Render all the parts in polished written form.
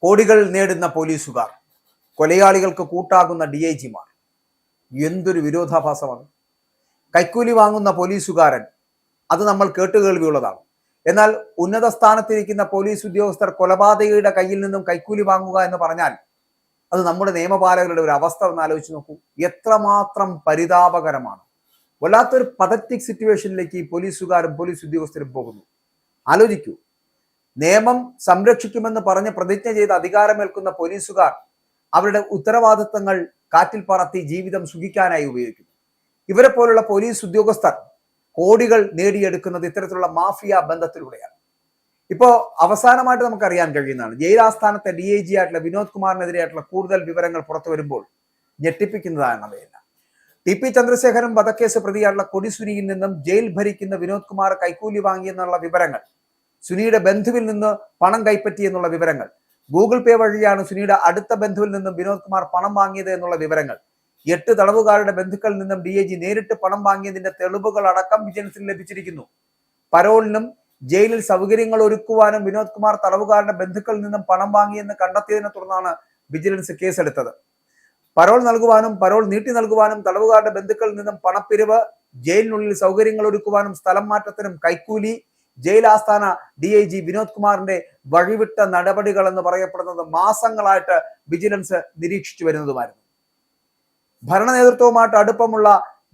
കോടികൾ നേടുന്ന പോലീസുകാർ, കൊലയാളികൾക്ക് കൂട്ടാകുന്ന DIGമാർ. എന്തൊരു വിരോധാഭാസമാണ്. കൈക്കൂലി വാങ്ങുന്ന പോലീസുകാരൻ, അത് നമ്മൾ കേട്ടുകേൾവിയുള്ളതാണ്. എന്നാൽ ഉന്നത സ്ഥാനത്തിരിക്കുന്ന പോലീസ് ഉദ്യോഗസ്ഥർ കൊലപാതകയുടെ കയ്യിൽ നിന്നും കൈക്കൂലി വാങ്ങുക എന്ന് പറഞ്ഞാൽ അത് നമ്മുടെ നിയമപാലകരുടെ ഒരു അവസ്ഥ ഒന്ന് ആലോചിച്ച് നോക്കൂ. എത്രമാത്രം പരിതാപകരമാണ്. വല്ലാത്തൊരു പതറ്റിക് സിറ്റുവേഷനിലേക്ക് ഈ പോലീസുകാരും പോലീസ് ഉദ്യോഗസ്ഥരും പോകുന്നു. ആലോചിക്കൂ. നിയമം സംരക്ഷിക്കുമെന്ന് പറഞ്ഞ് പ്രതിജ്ഞ ചെയ്ത് അധികാരമേൽക്കുന്ന പോലീസുകാർ അവരുടെ ഉത്തരവാദിത്തങ്ങൾ കാറ്റിൽ പറത്തി ജീവിതം സുഖിക്കാനായി ഉപയോഗിക്കുന്നു. ഇവരെ പോലുള്ള പോലീസ് ഉദ്യോഗസ്ഥർ കോടികൾ നേടിയെടുക്കുന്നത് ഇത്തരത്തിലുള്ള മാഫിയ ബന്ധത്തിലൂടെയാണ്. ഇപ്പോ അവസാനമായിട്ട് നമുക്കറിയാൻ കഴിയുന്നതാണ്, ജയിൽ ആസ്ഥാനത്തെ DIG ആയിട്ടുള്ള വിനോദ് കുമാറിനെതിരെയായിട്ടുള്ള കൂടുതൽ വിവരങ്ങൾ പുറത്തു വരുമ്പോൾ ഞെട്ടിപ്പിക്കുന്നതാണ് അവയെല്ലാം. TP ചന്ദ്രശേഖരൻ വധക്കേസ് പ്രതിയായിട്ടുള്ള കൊടിസുനിയിൽ നിന്നും ജയിൽ ഭരിക്കുന്ന വിനോദ് കുമാർ കൈക്കൂലി വാങ്ങിയെന്നുള്ള വിവരങ്ങൾ, സുനിയുടെ ബന്ധുവിൽ നിന്ന് പണം കൈപ്പറ്റി എന്നുള്ള വിവരങ്ങൾ, ഗൂഗിൾ പേ വഴിയാണ് സുനിയുടെ അടുത്ത ബന്ധുവിൽ നിന്നും വിനോദ് കുമാർ പണം വാങ്ങിയത് എന്നുള്ള വിവരങ്ങൾ, 8 തടവുകാരുടെ ബന്ധുക്കളിൽ നിന്നും DIG നേരിട്ട് പണം വാങ്ങിയതിന്റെ തെളിവുകൾ അടക്കം വിജിലൻസിന് ലഭിച്ചിരിക്കുന്നു. പരോളിനും ജയിലിൽ സൗകര്യങ്ങൾ ഒരുക്കുവാനും വിനോദ് കുമാർ തടവുകാരുടെ ബന്ധുക്കളിൽ നിന്നും പണം വാങ്ങിയെന്ന് കണ്ടെത്തിയതിനെ തുടർന്നാണ് വിജിലൻസ് കേസെടുത്തത്. പരോൾ നൽകുവാനും പരോൾ നീട്ടി നൽകുവാനും തടവുകാരുടെ ബന്ധുക്കളിൽ നിന്നും പണപ്പിരിവ്, ജയിലിനുള്ളിൽ സൗകര്യങ്ങൾ ഒരുക്കുവാനും സ്ഥലം മാറ്റത്തിനും കൈക്കൂലി, ജയിൽ ആസ്ഥാന DIG വിനോദ് കുമാറിന്റെ വഴിവിട്ട നടപടികൾ എന്ന് പറയപ്പെടുന്നത് മാസങ്ങളായിട്ട് വിജിലൻസ് നിരീക്ഷിച്ചു വരുന്നതുമായിരുന്നു. ഭരണ നേതൃത്വവുമായിട്ട് അടുപ്പമുള്ള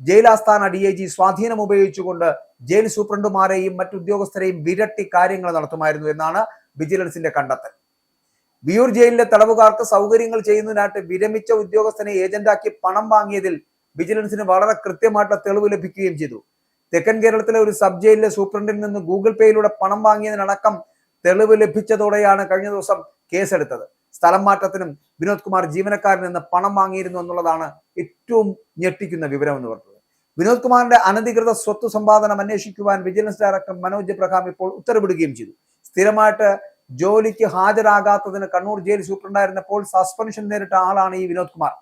ജയിൽ ആസ്ഥാന DIG സ്വാധീനം ഉപയോഗിച്ചുകൊണ്ട് ജയിൽ സൂപ്രണ്ടുമാരെയും മറ്റുദ്യോഗസ്ഥരെയും വിരട്ടി കാര്യങ്ങൾ നടത്തുമായിരുന്നു എന്നാണ് വിജിലൻസിന്റെ കണ്ടെത്തൽ. വിയൂർ ജയിലിലെ തടവുകാർക്ക് സൗകര്യങ്ങൾ ചെയ്യുന്നതിനായിട്ട് വിരമിച്ച ഉദ്യോഗസ്ഥനെ ഏജന്റാക്കി പണം വാങ്ങിയതിൽ വിജിലൻസിന് വളരെ കൃത്യമായിട്ടുള്ള തെളിവ് ലഭിക്കുകയും ചെയ്തു. തെക്കൻ കേരളത്തിലെ ഒരു സബ് ജയിലിലെ സൂപ്രണ്ടിൽ നിന്ന് ഗൂഗിൾ പേയിലൂടെ പണം വാങ്ങിയതിനടക്കം തെളിവ് ലഭിച്ചതോടെയാണ് കഴിഞ്ഞ ദിവസം കേസെടുത്തത്. സ്ഥലം മാറ്റത്തിനും വിനോദ് കുമാർ ജീവനക്കാരിൽ നിന്ന് പണം വാങ്ങിയിരുന്നു എന്നുള്ളതാണ് ഏറ്റവും ഞെട്ടിക്കുന്ന വിവരം എന്ന് പറഞ്ഞത്. വിനോദ് കുമാറിന്റെ അനധികൃത സ്വത്ത് സമ്പാദനം അന്വേഷിക്കുവാൻ വിജിലൻസ് ഡയറക്ടർ മനോജ് എബ്രഹാം ഇപ്പോൾ ഉത്തരവിടുകയും ചെയ്തു. സ്ഥിരമായിട്ട് ജോലിക്ക് ഹാജരാകാത്തതിന് കണ്ണൂർ ജയിൽ സൂപ്രണ്ടായിരുന്നപ്പോൾ സസ്പെൻഷൻ നേരിട്ട ആളാണ് ഈ വിനോദ് കുമാർ.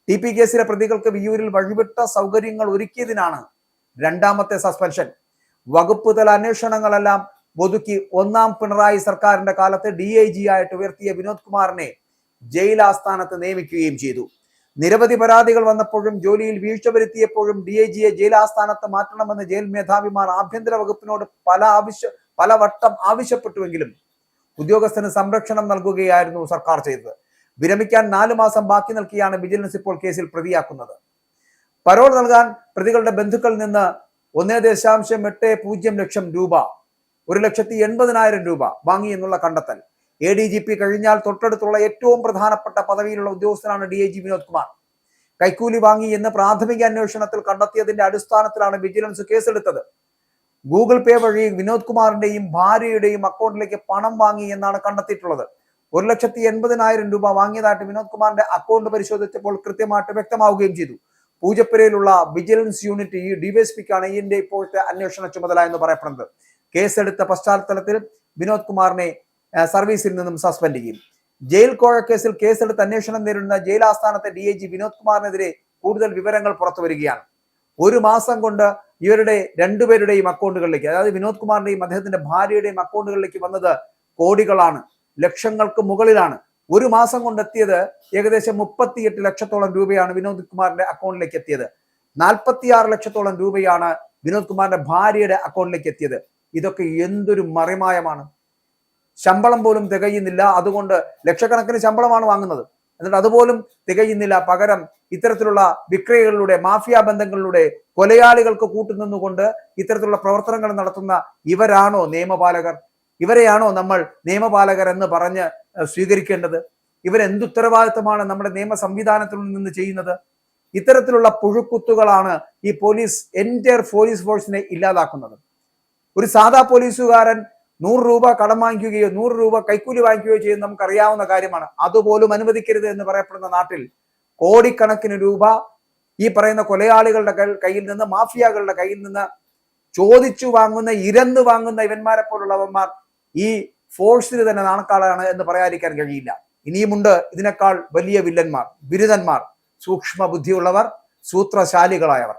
TP കേസിലെ പ്രതികൾക്ക് വിയൂരിൽ വഴിവിട്ട സൗകര്യങ്ങൾ ഒരുക്കിയതിനാണ് രണ്ടാമത്തെ സസ്പെൻഷൻ. വകുപ്പ് തല അന്വേഷണങ്ങളെല്ലാം ഒതുക്കി ഒന്നാം പിണറായി സർക്കാരിന്റെ കാലത്ത് DIG ആയിട്ട് ഉയർത്തിയ വിനോദ് കുമാറിനെ ജയിൽ ആസ്ഥാനത്ത് നിയമിക്കുകയും ചെയ്തു. നിരവധി പരാതികൾ വന്നപ്പോഴും ജോലിയിൽ വീഴ്ച വരുത്തിയപ്പോഴും DIGയെ ജയിൽ ആസ്ഥാനത്ത് മാറ്റണമെന്ന് ജയിൽ മേധാവിമാർ ആഭ്യന്തര വകുപ്പിനോട് പല വട്ടം ആവശ്യപ്പെട്ടുവെങ്കിലും ഉദ്യോഗസ്ഥന് സംരക്ഷണം നൽകുകയായിരുന്നു സർക്കാർ ചെയ്തത്. വിരമിക്കാൻ 4 മാസം ബാക്കി നിൽക്കിയാണ് വിജിലൻസ് ഇപ്പോൾ കേസിൽ പ്രതിയാക്കുന്നത്. പരോൾ നൽകാൻ പ്രതികളുടെ ബന്ധുക്കളിൽ നിന്ന് 1.80 ലക്ഷം രൂപ, 1,80,000 രൂപ വാങ്ങി എന്നുള്ള കണ്ടെത്തൽ. ADGP കഴിഞ്ഞാൽ തൊട്ടടുത്തുള്ള ഏറ്റവും പ്രധാനപ്പെട്ട പദവിയിലുള്ള ഉദ്യോഗസ്ഥനാണ് DIG വിനോദ് കുമാർ. കൈക്കൂലി വാങ്ങി എന്ന് പ്രാഥമിക അന്വേഷണത്തിൽ കണ്ടെത്തിയതിന്റെ അടിസ്ഥാനത്തിലാണ് വിജിലൻസ് കേസെടുത്തത്. ഗൂഗിൾ പേ വഴി വിനോദ് കുമാറിന്റെയും ഭാര്യയുടെയും അക്കൗണ്ടിലേക്ക് പണം വാങ്ങി എന്നാണ് കണ്ടെത്തിയിട്ടുള്ളത്. 1,80,000 രൂപ വാങ്ങിയതായിട്ട് വിനോദ് കുമാറിന്റെ അക്കൗണ്ട് പരിശോധിച്ചപ്പോൾ കൃത്യമായിട്ട് വ്യക്തമാവുകയും ചെയ്തു. പൂജപ്പുരയിലുള്ള വിജിലൻസ് യൂണിറ്റ് DYSPക്കാണ് ഇതിന്റെ ഇപ്പോഴത്തെ അന്വേഷണ ചുമതല എന്ന് പറയപ്പെടുന്നത്. കേസെടുത്ത പശ്ചാത്തലത്തിൽ വിനോദ് കുമാറിനെ സർവീസിൽ നിന്നും സസ്പെൻഡ് ചെയ്യും. ജയിൽ കോഴ കേസിൽ കേസെടുത്ത് അന്വേഷണം നേരിടുന്ന ജയിൽ ആസ്ഥാനത്തെ DIG വിനോദ് കുമാറിനെതിരെ കൂടുതൽ വിവരങ്ങൾ പുറത്തു വരികയാണ്. 1 മാസം കൊണ്ട് ഇവരുടെ രണ്ടുപേരുടെയും അക്കൗണ്ടുകളിലേക്ക്, അതായത് വിനോദ് കുമാറിന്റെയും അദ്ദേഹത്തിന്റെ ഭാര്യയുടെയും അക്കൗണ്ടുകളിലേക്ക് വന്നത് കോടികളാണ്, ലക്ഷങ്ങൾക്ക് മുകളിലാണ്. 1 മാസം കൊണ്ട് എത്തിയത് ഏകദേശം 38 ലക്ഷത്തോളം രൂപയാണ് വിനോദ് കുമാറിന്റെ അക്കൗണ്ടിലേക്ക് എത്തിയത്. 46 ലക്ഷത്തോളം രൂപയാണ് വിനോദ് കുമാറിന്റെ ഭാര്യയുടെ അക്കൗണ്ടിലേക്ക് എത്തിയത്. ഇതൊക്കെ എന്തൊരു മറിമായമാണ്. ശമ്പളം പോലും തികയുന്നില്ല. അതുകൊണ്ട് ലക്ഷക്കണക്കിന് ശമ്പളമാണ് വാങ്ങുന്നത്. എന്നിട്ട് അതുപോലും തികയുന്നില്ല. പകരം ഇത്തരത്തിലുള്ള വിക്രയകളിലൂടെ, മാഫിയ ബന്ധങ്ങളിലൂടെ കൊലയാളികൾക്ക് കൂട്ടുനിന്നുകൊണ്ട് ഇത്തരത്തിലുള്ള പ്രവർത്തനങ്ങൾ നടത്തുന്ന ഇവരാണോ നിയമപാലകർ? ഇവരെയാണോ നമ്മൾ നിയമപാലകർ എന്ന് പറഞ്ഞ് സ്വീകരിക്കേണ്ടത്? ഇവരെന്ത് ഉത്തരവാദിത്തമാണ് നമ്മുടെ നിയമ സംവിധാനത്തിൽ നിന്ന് ചെയ്യുന്നത്? ഇത്തരത്തിലുള്ള പുഴുക്കുത്തുകളാണ് ഈ എൻറ്റയർ പോലീസ് ഫോഴ്സിനെ ഇല്ലാതാക്കുന്നത്. ഒരു സാധാ പോലീസുകാരൻ 100 രൂപ കടം വാങ്ങിക്കുകയോ 100 രൂപ കൈക്കൂലി വാങ്ങിക്കുകയോ ചെയ്യുന്നത് നമുക്കറിയാവുന്ന കാര്യമാണ്. അതുപോലും അനുവദിക്കരുത് എന്ന് പറയപ്പെടുന്ന നാട്ടിൽ കോടിക്കണക്കിന് രൂപ ഈ പറയുന്ന കൊലയാളികളുടെ കയ്യിൽ നിന്ന്, മാഫിയകളുടെ കയ്യിൽ നിന്ന് ചോദിച്ചു വാങ്ങുന്ന, ഇരന്നു വാങ്ങുന്ന ഇവന്മാരെ പോലുള്ളവന്മാർ ഈ ഫോഴ്സിന് തന്നെ നാണക്കാളാണ് എന്ന് പറയാതിരിക്കാൻ കഴിയില്ല. ഇനിയുമുണ്ട് ഇതിനേക്കാൾ വലിയ വില്ലന്മാർ, ബിരുദന്മാർ, സൂക്ഷ്മ ബുദ്ധിയുള്ളവർ, സൂത്രശാലികളായവർ.